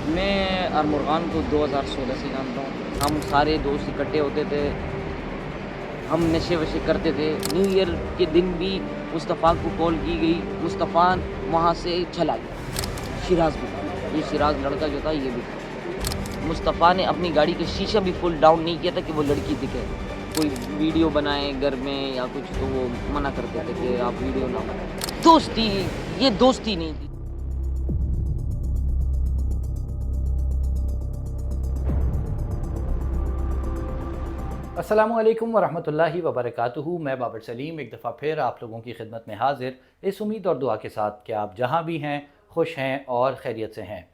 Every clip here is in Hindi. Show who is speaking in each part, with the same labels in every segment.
Speaker 1: मैं अरमुर्गान को 2016 से जानता हूँ। हम सारे दोस्त इकट्ठे होते थे, हम नशे-वशे करते थे। न्यू ईयर के दिन भी मुस्तफ़ा को कॉल की गई, मुस्तफ़ा वहाँ से चला गया। शिराज़ भी था, ये शिराज़ लड़का जो था ये भी था। मुस्तफ़ा ने अपनी गाड़ी का शीशा भी फुल डाउन नहीं किया था कि वो लड़की दिखे। कोई वीडियो बनाए घर में या कुछ तो वो मना करते थे कि आप वीडियो ना बनाएँ। दोस्ती, ये दोस्ती नहीं थी।
Speaker 2: अस्सलामुअलैकुम वरहमतुल्लाहि वबरकातुहू। मैं बाबर सलीम एक दफ़ा फिर आप लोगों की खिदमत में हाज़िर, इस उम्मीद और दुआ के साथ कि आप जहाँ भी हैं खुश हैं और खैरियत से हैं।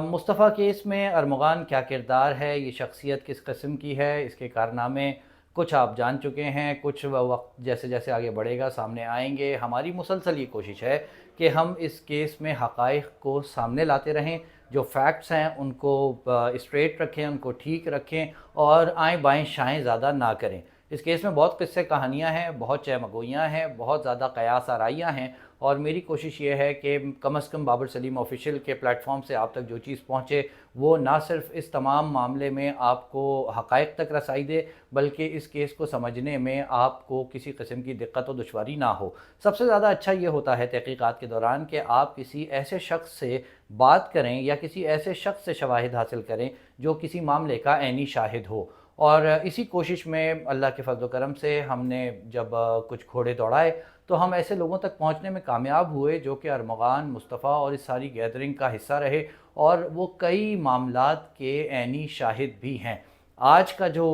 Speaker 2: मुस्तफ़ा केस में अरमुगान क्या किरदार है, ये शख्सियत किस किस्म की है, इसके कारनामे कुछ आप जान चुके हैं, कुछ वक्त जैसे जैसे आगे बढ़ेगा सामने आएंगे। हमारी मुसलसल ये कोशिश है कि हम इस केस में हक़ाइक़ को सामने लाते रहें, जो फैक्ट्स हैं उनको स्ट्रेट रखें, उनको ठीक रखें और आएँ बाएँ शाएँ ज़्यादा ना करें। इस केस में बहुत किस्से कहानियाँ हैं, बहुत चहमगोइयाँ हैं, बहुत ज़्यादा कयास आराइयाँ हैं और मेरी कोशिश ये है कि कम से कम बाबर सलीम ऑफ़िशियल के प्लेटफॉर्म से आप तक जो चीज़ पहुँचे वो ना सिर्फ इस तमाम मामले में आपको हक़ाइक़ तक रसाई दे, बल्कि इस केस को समझने में आपको किसी किस्म की दिक्कत और दुश्वारी ना हो। सबसे ज़्यादा अच्छा ये होता है तहक़ीक़ात के दौरान कि आप किसी ऐसे शख्स से बात करें या किसी ऐसे शख्स से शवाहिद हासिल करें जो किसी मामले का ऐनी शाहिद हो। और इसी कोशिश में अल्लाह के फज़ल व करम से हमने जब कुछ घोड़े दौड़ाए तो हम ऐसे लोगों तक पहुंचने में कामयाब हुए जो कि अरमुगान, मुस्तफ़ा और इस सारी गैदरिंग का हिस्सा रहे और वो कई मामलात के ऐनी शाहिद भी हैं। आज का जो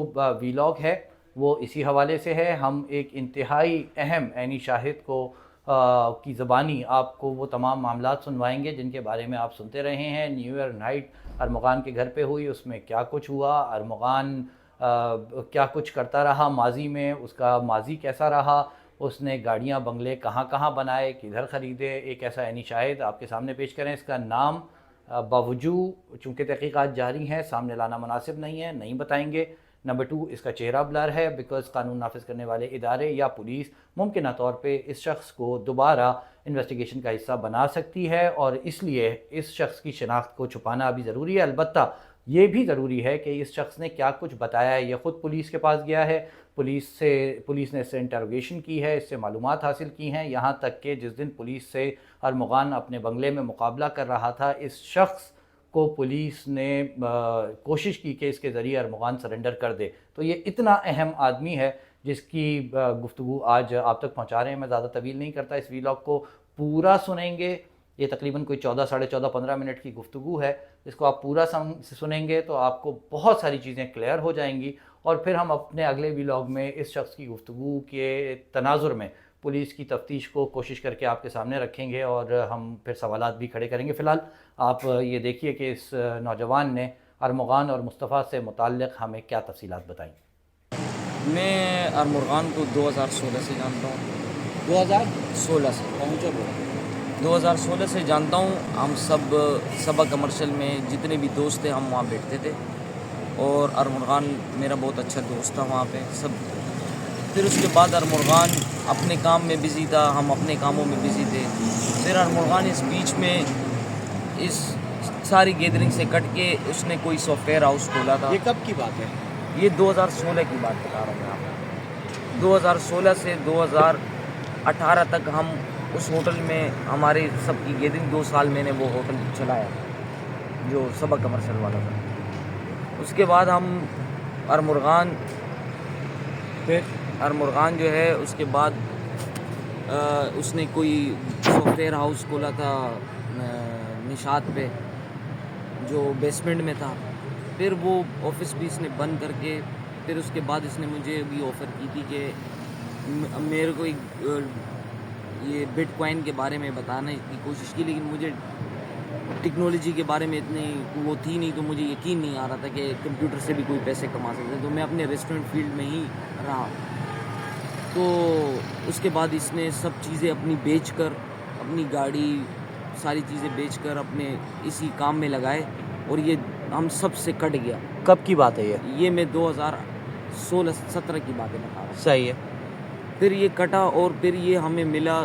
Speaker 2: वीलॉग है वो इसी हवाले से है। हम एक इंतहाई अहम ऐनी शाहिद को की ज़बानी आपको वो तमाम मामलात सुनवाएंगे जिनके बारे में आप सुनते रहे हैं। न्यू ईयर नाइट अरमुगान के घर पे हुई, उसमें क्या कुछ हुआ, अरमुगान क्या कुछ करता रहा माजी में, उसका माजी कैसा रहा, उसने गाड़ियाँ बंगले कहाँ कहाँ बनाए, किधर ख़रीदे, एक ऐसा ऐनी शाहिद आपके सामने पेश करें। इसका नाम बावजूद चूँकि तहक़ीक़ात जारी हैं सामने लाना मुनासिब नहीं है, नहीं बताएंगे। नंबर 2, इसका चेहरा ब्लर है बिकॉज़ कानून नाफिज करने वाले इदारे या पुलिस मुमकिन तौर पे इस शख्स को दोबारा इन्वेस्टिगेशन का हिस्सा बना सकती है और इसलिए इस शख्स की शिनाख्त को छुपाना भी ज़रूरी है। अलबत्ता ये भी ज़रूरी है कि इस शख्स ने क्या कुछ बताया है। ये ख़ुद पुलिस के पास गया है, पुलिस ने इससे इंटरोगेशन की है, इससे मालूमात हासिल की हैं। यहाँ तक कि जिस दिन पुलिस से अरमुगान अपने बंगले में मुकाबला कर रहा था, इस शख्स को पुलिस ने कोशिश की कि इसके ज़रिए अरमुगान सरेंडर कर दे। तो ये इतना अहम आदमी है जिसकी गुफ्तगू आज आप तक पहुँचा रहे हैं। मैं ज़्यादा तवील नहीं करता, इस वीलॉग को पूरा सुनेंगे। ये तकरीबन कोई 14 साढ़े 14 15 मिनट की गुफ्तगू है। इसको आप पूरा सुनेंगे तो आपको बहुत सारी चीज़ें क्लियर हो जाएंगी और फिर हम अपने अगले वीलॉग में इस शख्स की गुफ्तगू के तनाजुर में पुलिस की तफ्तीश को कोशिश करके आपके सामने रखेंगे और हम फिर सवालात भी खड़े करेंगे। फ़िलहाल आप ये देखिए कि इस नौजवान ने अरमुगान और मुस्तफ़ा से मुताल्लिक़ हमें क्या तफ़सीलात बताई।
Speaker 1: मैं अरमुर्गान को 2016 से जानता हूँ। 2016 से पहुँचा बोला 2016 से जानता हूँ। हम सब सबा कमर्शियल में जितने भी दोस्त थे हम वहाँ बैठते थे और अरमुर्गान मेरा बहुत अच्छा दोस्त था वहाँ पे सब। फिर उसके बाद अरमुर्गान अपने काम में बिज़ी था, हम अपने कामों में बिज़ी थे। फिर अरमुर्गान इस बीच में इस सारी गैदरिंग से कट के उसने कोई सॉफ्टवेयर हाउस खोला था।
Speaker 3: ये कब की बात है?
Speaker 1: ये 2016 की बात बता रहा हूँ मैं आपको। 2016 से 2018 तक हम उस होटल में हमारे सबकी गैदरिंग 2 साल मैंने वो होटल चलाया जो सबा कमर्शियल वाला था। उसके बाद हम अरमुर्गान जो है उसके बाद उसने कोई सॉफ्टवेयर हाउस खोला था निशात पे जो बेसमेंट में था। फिर वो ऑफिस भी इसने बंद करके फिर उसके बाद इसने मुझे भी ऑफ़र की थी कि मेरे को ये बिटकॉइन के बारे में बताने की कोशिश की, लेकिन मुझे टेक्नोलॉजी के बारे में इतनी वो थी नहीं, तो मुझे यकीन नहीं आ रहा था कि कंप्यूटर से भी कोई पैसे कमा सकते हैं। तो मैं अपने रेस्टोरेंट फील्ड में ही रहा। तो उसके बाद इसने सब चीज़ें अपनी बेचकर, अपनी गाड़ी सारी चीज़ें बेचकर अपने इसी काम में लगाए और ये हम सब से कट गया।
Speaker 2: कब की बात है
Speaker 1: ये मैं 2016-17 की बातें बता रहा हूँ।
Speaker 2: सही है।
Speaker 1: फिर ये कटा और फिर ये हमें मिला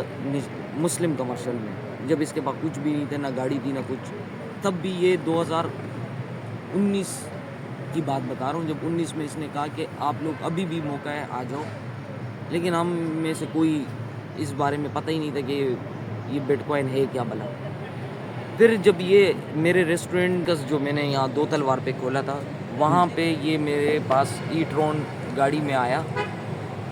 Speaker 1: मुस्लिम कमर्शियल में, जब इसके पास कुछ भी नहीं था, ना गाड़ी थी ना कुछ। तब भी ये 2019 की बात बता रहा हूँ, जब 19 में इसने कहा कि आप लोग अभी भी मौका है आ जाओ, लेकिन हम में से कोई इस बारे में पता ही नहीं था कि ये बिटकॉइन है क्या भला। फिर जब ये मेरे रेस्टोरेंट का जो मैंने यहाँ 2 तलवार पे खोला था, वहाँ पे ये मेरे पास ई-ट्रॉन गाड़ी में आया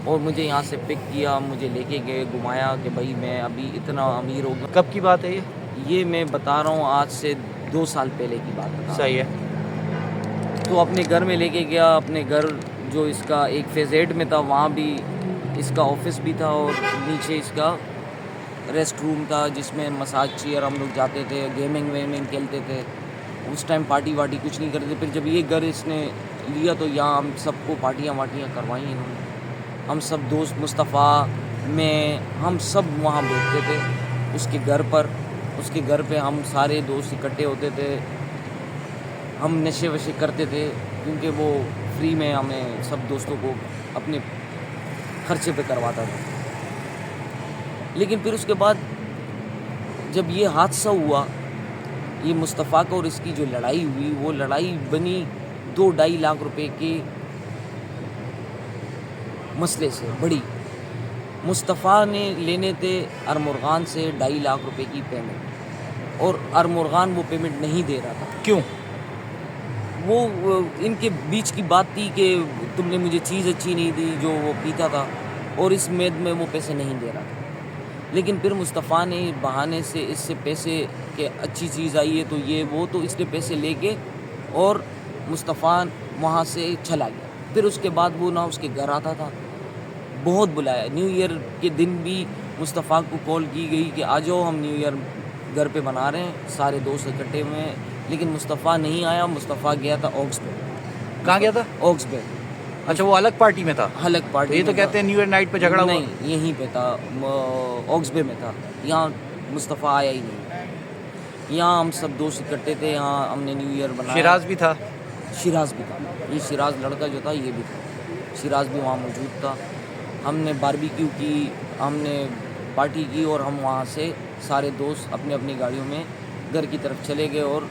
Speaker 1: और मुझे यहाँ से पिक किया, मुझे लेके गए, घुमाया कि भाई मैं अभी इतना अमीर हो गया।
Speaker 2: कब की बात है ये?
Speaker 1: ये मैं बता रहा हूँ आज से 2 साल पहले की बात है।
Speaker 2: सही है।
Speaker 1: तो अपने घर में लेके गया, अपने घर जो इसका एक फेज़ 8 में था, वहाँ भी इसका ऑफिस भी था और नीचे इसका रेस्ट रूम था जिसमें मसाज चेयर हम लोग जाते थे, गेमिंग वेमिंग खेलते थे। उस टाइम पार्टी वार्टी कुछ नहीं करते। फिर जब ये घर इसने लिया तो यहाँ हम सबको पार्टियाँ वार्टियाँ करवाई इन्होंने। हम सब दोस्त मुस्तफ़ा में हम सब वहाँ बैठते थे उसके घर पर। उसके घर पे हम सारे दोस्त इकट्ठे होते थे, हम नशे वशे करते थे क्योंकि वो फ्री में हमें सब दोस्तों को अपने खर्चे पे करवाता था। लेकिन फिर उसके बाद जब ये हादसा हुआ, ये मुस्तफ़ा का और इसकी जो लड़ाई हुई, वो लड़ाई बनी 2-2.5 लाख रुपए के मसले से बड़ी। मुस्तफ़ा ने लेने थे अरमुर्गान से 2.5 लाख रुपए की पेमेंट और अरमुर्गान वो पेमेंट नहीं दे रहा था।
Speaker 2: क्यों?
Speaker 1: वो इनके बीच की बात थी कि तुमने मुझे चीज़ अच्छी नहीं दी जो वो पीता था और इस मेद में वो पैसे नहीं दे रहा था। लेकिन फिर मुस्तफ़ा ने बहाने से इससे पैसे के अच्छी चीज़ आई है तो ये वो, तो इसने पैसे लेके और मुस्तफ़ा वहाँ से चला गया। फिर उसके बाद वो ना उसके घर आता था, बहुत बुलाया। न्यू ईयर के दिन भी मुस्तफ़ा को कॉल की गई कि आ जाओ हम न्यू ईयर घर पे बना रहे हैं, सारे दोस्त इकट्ठे हुए हैं। लेकिन मुस्तफ़ा नहीं आया। मुस्तफ़ा गया था ऑक्सबर्ग।
Speaker 2: कहाँ गया था?
Speaker 1: ऑक्सबर्ग।
Speaker 2: अच्छा, वो अलग पार्टी में था?
Speaker 1: अलग पार्टी।
Speaker 2: ये तो कहते हैं न्यू ईयर नाइट पे झगड़ा हुआ।
Speaker 1: नहीं, यहीं पे था, ऑक्सबर्ग में था। यहाँ मुस्तफ़ा आया ही नहीं। यहाँ हम सब दोस्त इकट्ठे थे, यहाँ हमने न्यू ईयर बनाया।
Speaker 2: शिराज भी था?
Speaker 1: शिराज भी था। ये शिराज लड़का जो था ये भी था, शिराज भी वहाँ मौजूद था। हमने बारबेक्यू की, हमने पार्टी की और हम वहाँ से सारे दोस्त अपने अपनी गाड़ियों में घर की तरफ चले गए और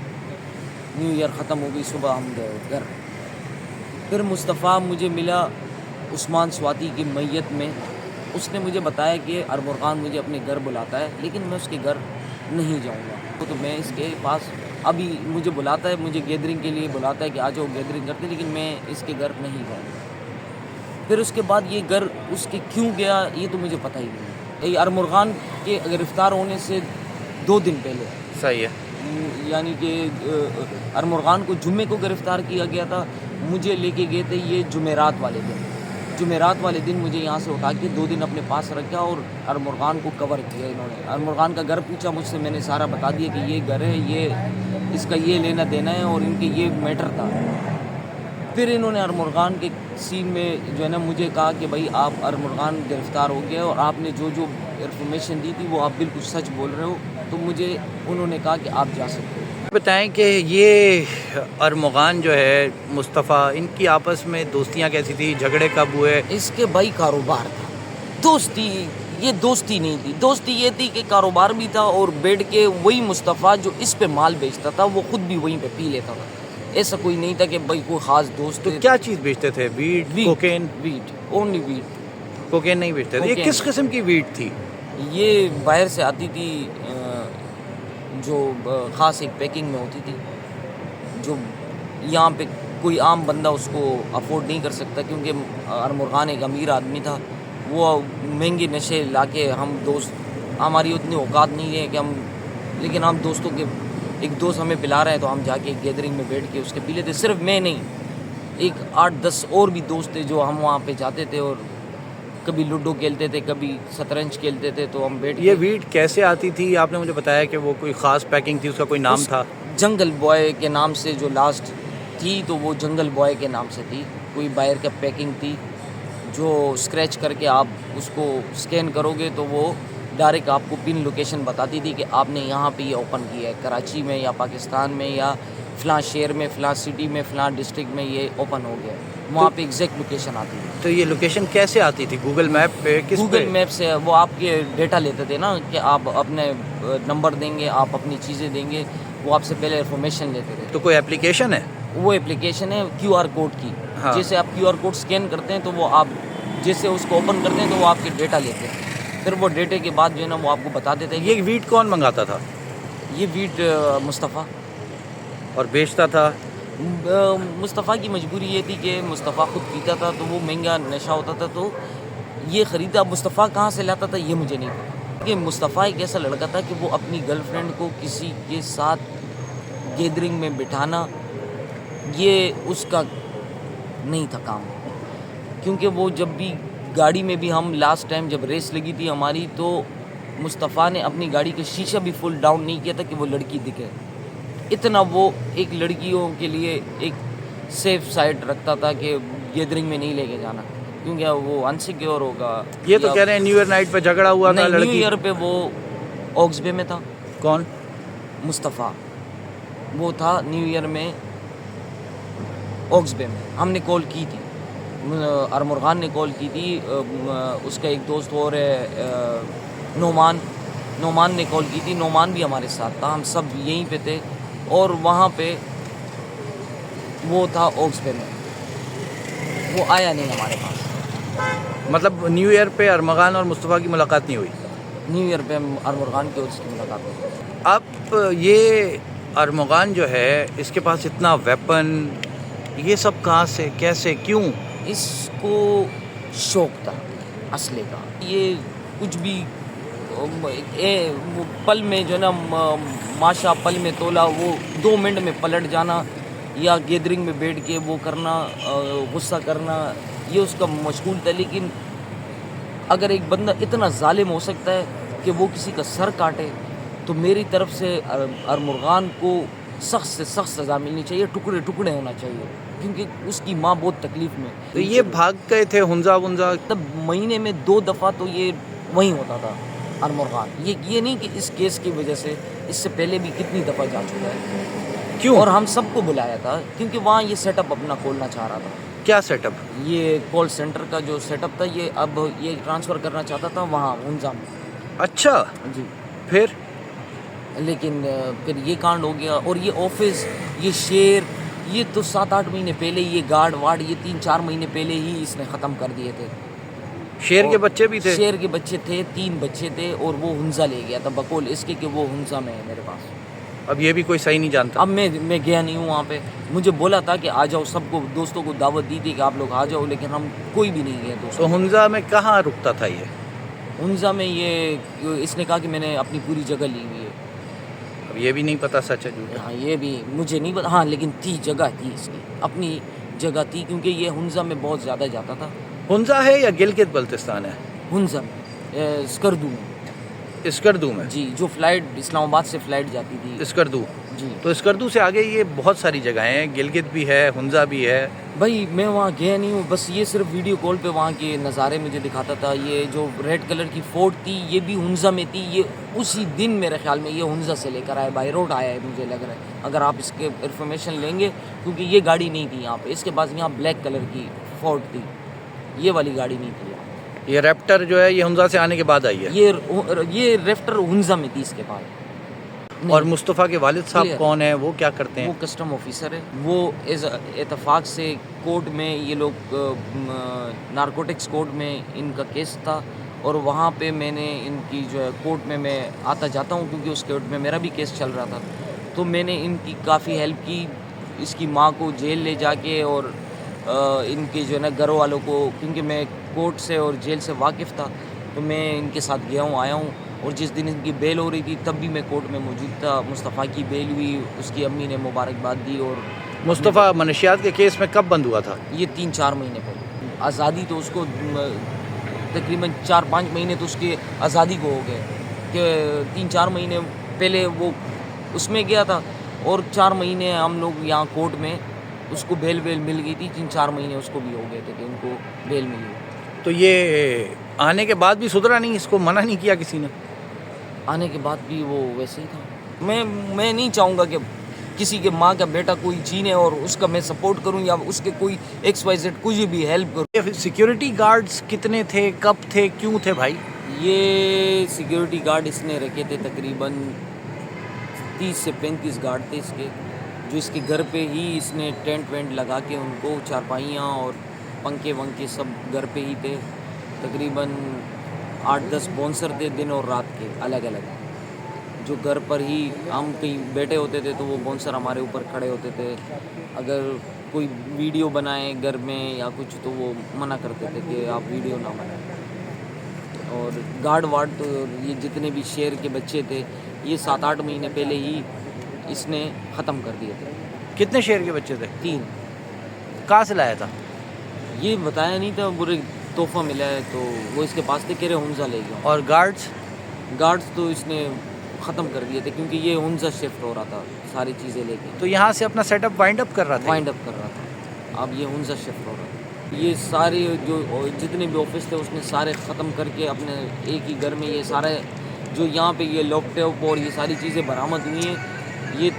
Speaker 1: न्यू ईयर ख़त्म हो गई, सुबह हम गए घर। फिर मुस्तफ़ा मुझे मिला उस्मान स्वाति की मैयत में। उसने मुझे बताया कि अरमुर्गान मुझे अपने घर बुलाता है, लेकिन मैं उसके घर नहीं जाऊंगा। तो मैं इसके पास, अभी मुझे बुलाता है, मुझे गैदरिंग के लिए बुलाता है कि आ जाओ गैदरिंग करते, लेकिन मैं इसके घर नहीं जाऊंगा। फिर उसके बाद ये घर उसके क्यों गया ये तो मुझे पता ही नहीं। ये अरमुर्गान के गिरफ़्तार होने से 2 दिन पहले,
Speaker 2: सही है,
Speaker 1: यानी कि अरमुर्गान को जुम्मे को गिरफ़्तार किया गया था। मुझे लेके गए थे ये जुमेरात वाले दिन। जुमेरात वाले दिन मुझे यहाँ से उठा के 2 दिन अपने पास रखा और अरमुर्गान को कवर किया इन्होंने। अरमुर्गान का घर पूछा मुझसे, मैंने सारा बता दिया कि ये घर है, ये इसका ये लेना देना है और इनके ये मैटर था। फिर इन्होंने अरमुर्गान के सीन में जो है ना मुझे कहा कि भाई आप अरमुर्गान गिरफ़्तार हो गया और आपने जो जो इन्फॉर्मेशन दी थी वो आप बिल्कुल सच बोल रहे हो। तो मुझे उन्होंने कहा कि आप जा सकते हो।
Speaker 2: बताएं कि ये अरमुर्गान जो है मुस्तफ़ा, इनकी आपस में दोस्तियाँ कैसी थी? झगड़े कब हुए?
Speaker 1: इसके भाई कारोबार था, दोस्ती ये दोस्ती नहीं थी। दोस्ती ये थी कि कारोबार भी था और बैठ के वही मुस्तफ़ा जो इस पे माल बेचता था वो खुद भी वहीं पे पी लेता था। ऐसा कोई नहीं था कि भाई कोई ख़ास दोस्त।
Speaker 2: तो क्या चीज़ बेचते थे? Wheat, cocaine?
Speaker 1: Wheat, only wheat.
Speaker 2: Cocaine नहीं बेचते थे। ये किस किस्म की वीट थी?
Speaker 1: ये बाहर से आती थी, जो ख़ास एक पैकिंग में होती थी, जो यहाँ पे कोई आम बंदा उसको अफोर्ड नहीं कर सकता, क्योंकि अरमुर्गान एक अमीर आदमी था। वो महंगे नशे लाके हम दोस्त, हमारी उतनी औकात नहीं है कि हम, लेकिन हम दोस्तों के, एक दोस्त हमें पिला रहे हैं तो हम जाके एक गैदरिंग में बैठ के उसके पी लेते। सिर्फ मैं नहीं, एक 8-10 और भी दोस्त थे जो हम वहाँ पे जाते थे और कभी लूडो खेलते थे, कभी शतरंज खेलते थे। तो हम बैठ,
Speaker 2: ये वीट कैसे आती थी? आपने मुझे बताया कि वो कोई ख़ास पैकिंग थी, उसका कोई नाम था?
Speaker 1: जंगल बॉय के नाम से जो लास्ट थी, तो वो जंगल बॉय के नाम से थी। कोई बाहर का पैकिंग थी जो स्क्रैच करके आप उसको स्कैन करोगे तो वो डायरेक्ट आपको पिन लोकेशन बताती थी कि आपने यहाँ पे ये ओपन किया है, कराची में या पाकिस्तान में या फ़लाँ शहर में, फ़लाँ सिटी में, फ़लाँ डिस्ट्रिक्ट में ये ओपन हो गया है। वहाँ पे एग्जैक्ट लोकेशन आती है।
Speaker 2: तो ये लोकेशन कैसे आती थी? गूगल मैप पे? किस
Speaker 1: गूगल मैप से वो आपके डेटा लेते थे ना, कि आप अपने नंबर देंगे, आप अपनी चीज़ें देंगे, वो आपसे पहले इन्फॉर्मेशन लेते थे।
Speaker 2: तो कोई एप्लीकेशन है?
Speaker 1: वो एप्लीकेशन है QR कोड की।
Speaker 2: हाँ।
Speaker 1: जैसे आप QR कोड स्कैन करते हैं तो वो आप जैसे उसको ओपन करते हैं तो वो आपके डेटा लेते हैं। फिर वो डेटे के बाद जो है ना वो आपको बता देते हैं।
Speaker 2: ये वीट कौन मंगाता था?
Speaker 1: ये वीट मुस्तफ़ा।
Speaker 2: और बेचता था?
Speaker 1: मुस्तफ़ा की मजबूरी ये थी कि मुस्तफ़ा ख़ुद पीता था तो वो महंगा नशा होता था, तो ये ख़रीदा। मुस्तफ़ा कहाँ से लाता था ये मुझे नहीं पता। कि मुस्तफ़ा एक ऐसा लड़का था कि वो अपनी गर्लफ्रेंड को किसी के साथ गैदरिंग में बिठाना ये उसका नहीं था काम। क्योंकि वो जब भी गाड़ी में भी, हम लास्ट टाइम जब रेस लगी थी हमारी, तो मुस्तफ़ा ने अपनी गाड़ी का शीशा भी फुल डाउन नहीं किया था कि वो लड़की दिखे। इतना वो एक लड़कियों के लिए एक सेफ साइड रखता था कि गैदरिंग में नहीं लेके जाना, क्योंकि वो अनसिक्योर होगा।
Speaker 2: ये तो कह रहे हैं न्यू ईयर नाइट पे झगड़ा हुआ था लड़की।
Speaker 1: न्यू ईयर पे वो ऑक्सबे में था।
Speaker 2: कौन?
Speaker 1: मुस्तफ़ा। वो था न्यू ईयर में ऑक्सबे में। हमने कॉल की थी, अरमुरगान ने कॉल की थी, उसका एक दोस्त और है नोमान ने कॉल की थी। नोमान भी हमारे साथ था, हम सब यहीं पे थे। और वहाँ पे वो था ऑक्सबे में, वो आया नहीं हमारे पास।
Speaker 2: मतलब न्यू ईयर पे अरमगान और मुस्तफ़ा की मुलाकात नहीं हुई?
Speaker 1: न्यू ईयर पे अरमुरगान की और उसकी मुलाकात हुई।
Speaker 2: अब ये अरमगान जो है, इसके पास इतना वेपन, ये सब कहाँ से, कैसे, क्यों?
Speaker 1: इसको शौक था असले का। ये कुछ भी वो पल में जो है ना, माशा पल में तोला, वो 2 मिनट में पलट जाना या गैदरिंग में बैठ के वो करना, गुस्सा करना, ये उसका मशगूल था। लेकिन अगर एक बंदा इतना जालिम हो सकता है कि वो किसी का सर काटे, तो मेरी तरफ से अरमुरगान को सख्त से सख्त सज़ा मिलनी चाहिए, टुकड़े टुकड़े होना चाहिए, क्योंकि उसकी माँ बहुत तकलीफ़ में।
Speaker 2: तो ये भाग गए थे हुंजा वुंजा?
Speaker 1: तब महीने में 2 दफ़ा तो ये वहीं होता था अरमुरगान। ये नहीं कि इस केस की वजह से, इससे पहले भी कितनी दफ़ा जा चुका है।
Speaker 2: क्यों?
Speaker 1: और हम सबको बुलाया था क्योंकि वहाँ ये सेटअप अपना खोलना चाह रहा था।
Speaker 2: क्या सेटअप?
Speaker 1: ये कॉल सेंटर का जो सेटअप था, ये अब ये ट्रांसफ़र करना चाहता था वहाँ हुंजा में।
Speaker 2: अच्छा,
Speaker 1: जी।
Speaker 2: फिर?
Speaker 1: लेकिन फिर ये कांड हो गया। और ये ऑफिस, ये शेर, ये तो 7-8 महीने पहले, ये गार्ड वार्ड, ये 3-4 महीने पहले ही इसने ख़त्म कर दिए थे।
Speaker 2: शेर के बच्चे भी थे?
Speaker 1: शेर के बच्चे थे, 3 बच्चे थे, और वो हुंजा ले गया था बकौल इसके कि वो हुंजा में है मेरे पास।
Speaker 2: अब ये भी कोई सही नहीं जानता।
Speaker 1: अब मैं गया नहीं हूँ वहाँ पे। मुझे बोला था कि आ जाओ, सबको दोस्तों को दावत दी थी कि आप लोग आ जाओ, लेकिन हम कोई भी नहीं गए
Speaker 2: तो
Speaker 1: दोस्तों।
Speaker 2: हुंजा में कहाँ रुकता था ये?
Speaker 1: हुंजा में ये इसने कहा कि मैंने अपनी पूरी जगह ली हुई है।
Speaker 2: अब ये भी नहीं पता सच है झूठ है।
Speaker 1: हाँ, ये भी मुझे नहीं पता। हाँ, लेकिन थी, जगह थी इसकी, अपनी जगह थी, क्योंकि ये हुंजा में बहुत ज़्यादा जाता था।
Speaker 2: हुंजा है या गिलगित बल्तिस्तान है?
Speaker 1: हुंजा में, स्कर्दू में।
Speaker 2: स्कर्दू में?
Speaker 1: जी, जो फ़्लाइट इस्लामाबाद से फ़्लाइट जाती थी।
Speaker 2: स्कर्दू।
Speaker 1: जी।
Speaker 2: तो स्कर्दू से आगे ये बहुत सारी जगहें हैं, गिलगित भी है, हुंजा भी है।
Speaker 1: भाई मैं वहाँ गया नहीं हूँ, बस ये सिर्फ वीडियो कॉल पे वहाँ के नज़ारे मुझे दिखाता था। ये जो रेड कलर की फोर्ट थी, ये भी हुंजा में थी। ये उसी दिन मेरे ख्याल में ये हुंजा से लेकर आए, बाई रोड आया है मुझे लग रहा है, अगर आप इसके इन्फॉर्मेशन लेंगे, क्योंकि ये गाड़ी नहीं थी यहाँ पे। इसके पास यहाँ ब्लैक कलर की फोर्ट थी, ये वाली गाड़ी नहीं थी।
Speaker 2: ये रैप्टर जो है ये हुंजा से आने के बाद आई है?
Speaker 1: ये रेफ्टर हुंजा में थी इसके पास।
Speaker 2: और मुस्तफ़ा के वालिद साहब
Speaker 1: Clear।
Speaker 2: कौन है, वो क्या करते
Speaker 1: वो
Speaker 2: हैं?
Speaker 1: कस्टम ऑफिसर है। वो इतफाक़ से कोर्ट में, ये लोग नारकोटिक्स कोर्ट में इनका केस था, और वहाँ पे मैंने इनकी जो है कोर्ट में मैं आता जाता हूँ, क्योंकि उस कोर्ट में मेरा भी केस चल रहा था। तो मैंने इनकी काफ़ी हेल्प की, इसकी माँ को जेल ले जाके, और इनके जो है ना घर वालों को, क्योंकि मैं कोर्ट से और जेल से वाकिफ़ था, तो मैं इनके साथ गया हूँ, आया हूँ। और जिस दिन इनकी बेल हो रही थी तब भी मैं कोर्ट में मौजूद था। मुस्तफ़ा की बेल हुई, उसकी अम्मी ने मुबारकबाद दी। और
Speaker 2: मुस्तफ़ा मनशियात के केस में कब बंद हुआ था?
Speaker 1: ये 3-4 महीने पहले। आज़ादी तो उसको तकरीबन 4-5 महीने तो उसकी आज़ादी को हो गए, कि 3-4 महीने पहले वो उसमें गया था, और 4 महीने हम लोग यहाँ कोर्ट में उसको बेल मिल गई थी। 3-4 महीने उसको भी हो गए थे कि उनको बेल मिली।
Speaker 2: तो ये आने के बाद भी सुधरा नहीं, इसको मना नहीं किया किसी ने?
Speaker 1: आने के बाद भी वो वैसे ही था। मैं नहीं चाहूँगा कि किसी के माँ का बेटा कोई छीने और उसका मैं सपोर्ट करूँ, या उसके कोई XYZ कुछ भी हेल्प करूँ।
Speaker 2: ये सिक्योरिटी गार्ड्स कितने थे, कब थे, क्यों थे भाई?
Speaker 1: ये सिक्योरिटी गार्ड इसने रखे थे तकरीबन 30 से 35 गार्ड थे इसके, जो इसके घर पे ही इसने टेंट वेंट लगा के उनको चारपाइयाँ और पंखे वंखे सब घर पे ही थे। तकरीबन 8-10 बाउंसर थे दिन और रात के अलग अलग, जो घर पर ही हम कहीं बैठे होते थे तो वो बाउंसर हमारे ऊपर खड़े होते थे। अगर कोई वीडियो बनाए घर में या कुछ तो वो मना करते थे कि आप वीडियो ना बनाएं। और गार्ड वार्ड तो ये जितने भी शेर के बच्चे थे ये 7-8 महीने पहले ही इसने ख़त्म कर दिए थे।
Speaker 2: कितने शेर के बच्चे थे?
Speaker 1: 3।
Speaker 2: कहाँ से लाया था?
Speaker 1: ये बताया नहीं था, बुरे तोहफ़ा मिला है तो वो इसके पास थे, कह रहे हुंजा ले गया।
Speaker 2: और गार्ड्स?
Speaker 1: गार्ड्स तो इसने ख़त्म कर दिए थे क्योंकि ये हुंजा शिफ्ट हो रहा था सारी चीज़ें लेके,
Speaker 2: तो यहाँ से अपना सेटअप वाइंड अप कर रहा था?
Speaker 1: वाइंड अप कर रहा था। अब ये हुंजा शिफ्ट हो रहा था। ये सारे जो जितने भी ऑफिस थे उसने सारे ख़त्म करके अपने एक ही घर में ये सारे जो यहाँ पे ये लैपटॉप और ये सारी चीज़ें बरामद हुई हैं, ये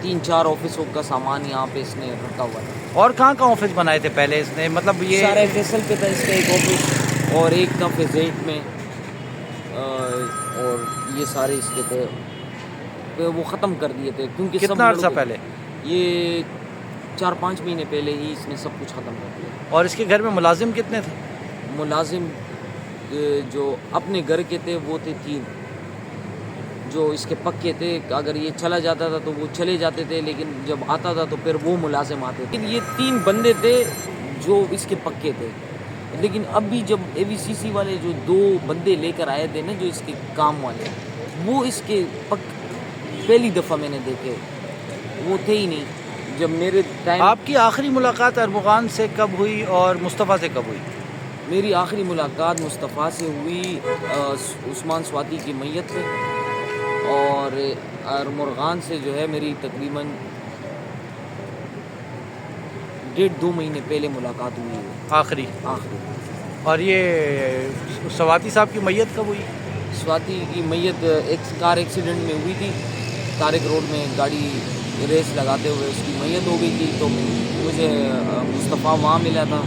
Speaker 1: 3-4 ऑफिसों का सामान यहाँ पे इसने रखा हुआ था।
Speaker 2: और कहाँ कहाँ ऑफिस बनाए थे पहले इसने? मतलब ये
Speaker 1: सारे फैसल पे था इसका एक ऑफिस और एक था फेजेट में, और ये सारे इसके थे तो वो ख़त्म कर दिए थे क्योंकि सब
Speaker 2: कितना अर्सा पहले?
Speaker 1: ये 4-5 महीने पहले ही इसने सब कुछ ख़त्म कर दिया।
Speaker 2: और इसके घर में मुलाजिम कितने थे?
Speaker 1: मुलाजिम जो अपने घर के थे वो थे 3, जो इसके पक्के थे। अगर ये चला जाता था तो वो चले जाते थे, लेकिन जब आता था तो फिर वो मुलाजिम आते थे। लेकिन ये 3 बंदे थे जो इसके पक्के थे। लेकिन अभी जब AVCC वाले जो 2 बंदे लेकर आए थे ना, जो इसके काम वाले, वो इसके पहली दफ़ा मैंने देखे, वो थे ही नहीं जब मेरे टाइम।
Speaker 2: आपकी आखिरी मुलाकात अरमुगान से कब हुई और मुस्तफ़ा से कब हुई?
Speaker 1: मेरी आखिरी मुलाकात मुस्तफ़ा से हुई उस्मान स्वाति की मैयत पे, और अरमुगान से जो है मेरी तकरीबन 1.5-2 महीने पहले मुलाकात हुई है
Speaker 2: आखिरी?
Speaker 1: आखिरी।
Speaker 2: और ये स्वाति साहब की मैयत कब हुई?
Speaker 1: स्वाति की मैयत एक कार एक्सीडेंट में हुई थी, तारिक रोड में गाड़ी रेस लगाते हुए उसकी मैयत हो गई थी। तो मुझे मुस्तफ़ा वहाँ मिला था,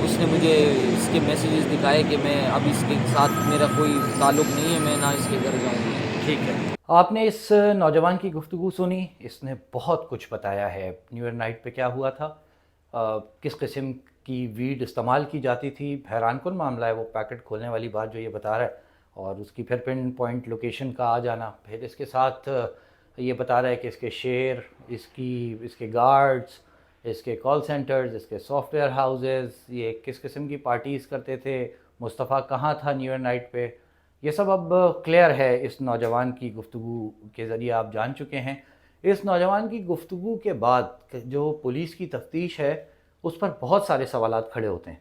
Speaker 1: उसने मुझे इसके मैसेजेस दिखाए कि मैं अब इसके साथ मेरा कोई ताल्लुक़ नहीं है, मैं ना इसके घर जाऊँगी।
Speaker 2: ठीक है। आपने इस नौजवान की गुफ्तगू सुनी, इसने बहुत कुछ बताया है। न्यू ईयर नाइट पे क्या हुआ था, किस किस्म की वीड इस्तेमाल की जाती थी। हैरानकुन मामला है वो पैकेट खोलने वाली बात जो ये बता रहा है, और उसकी फिर पिन पॉइंट लोकेशन का आ जाना। फिर इसके साथ ये बता रहा है कि इसके शेर, इसके गार्ड्स, इसके कॉल सेंटर्स, इसके सॉफ्टवेयर हाउसेस, ये किस किस्म की पार्टीज़ करते थे, मुस्तफ़ा कहाँ था न्यू ईयर नाइट पे। ये सब अब क्लियर है इस नौजवान की गुफ्तगू के ज़रिए आप जान चुके हैं। इस नौजवान की गुफ्तगू के बाद जो पुलिस की तफ्तीश है उस पर बहुत सारे सवालात खड़े होते हैं।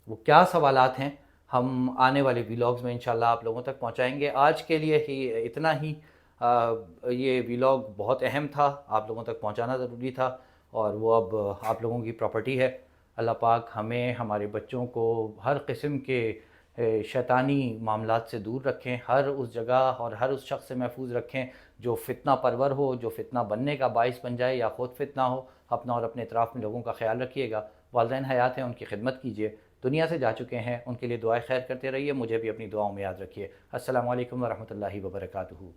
Speaker 2: वो क्या सवालात हैं हम आने वाले व्लॉग्स में इंशाल्लाह आप लोगों तक पहुंचाएंगे। आज के लिए ही इतना ही। ये व्लॉग बहुत अहम था, आप लोगों तक पहुंचाना ज़रूरी था, और वो अब आप लोगों की प्रॉपर्टी है। अल्लाह पाक हमें, हमारे बच्चों को हर किस्म के शैतानी मामलात से दूर रखें, हर उस जगह और हर उस शख्स से महफूज रखें जो फितना परवर हो, जो फितना बनने का बाइस बन जाए या ख़ुद फितना हो। अपना और अपने इतराफ़ में लोगों का ख्याल रखिएगा। वालिदैन हयात हैं, उनकी खिदमत कीजिए। दुनिया से जा चुके हैं, उनके लिए दुआएं खैर करते रहिए। मुझे भी अपनी दुआओं में याद रखिए। अस्सलामु अलैकुम व रहमतुल्लाहि व बरकातुहू।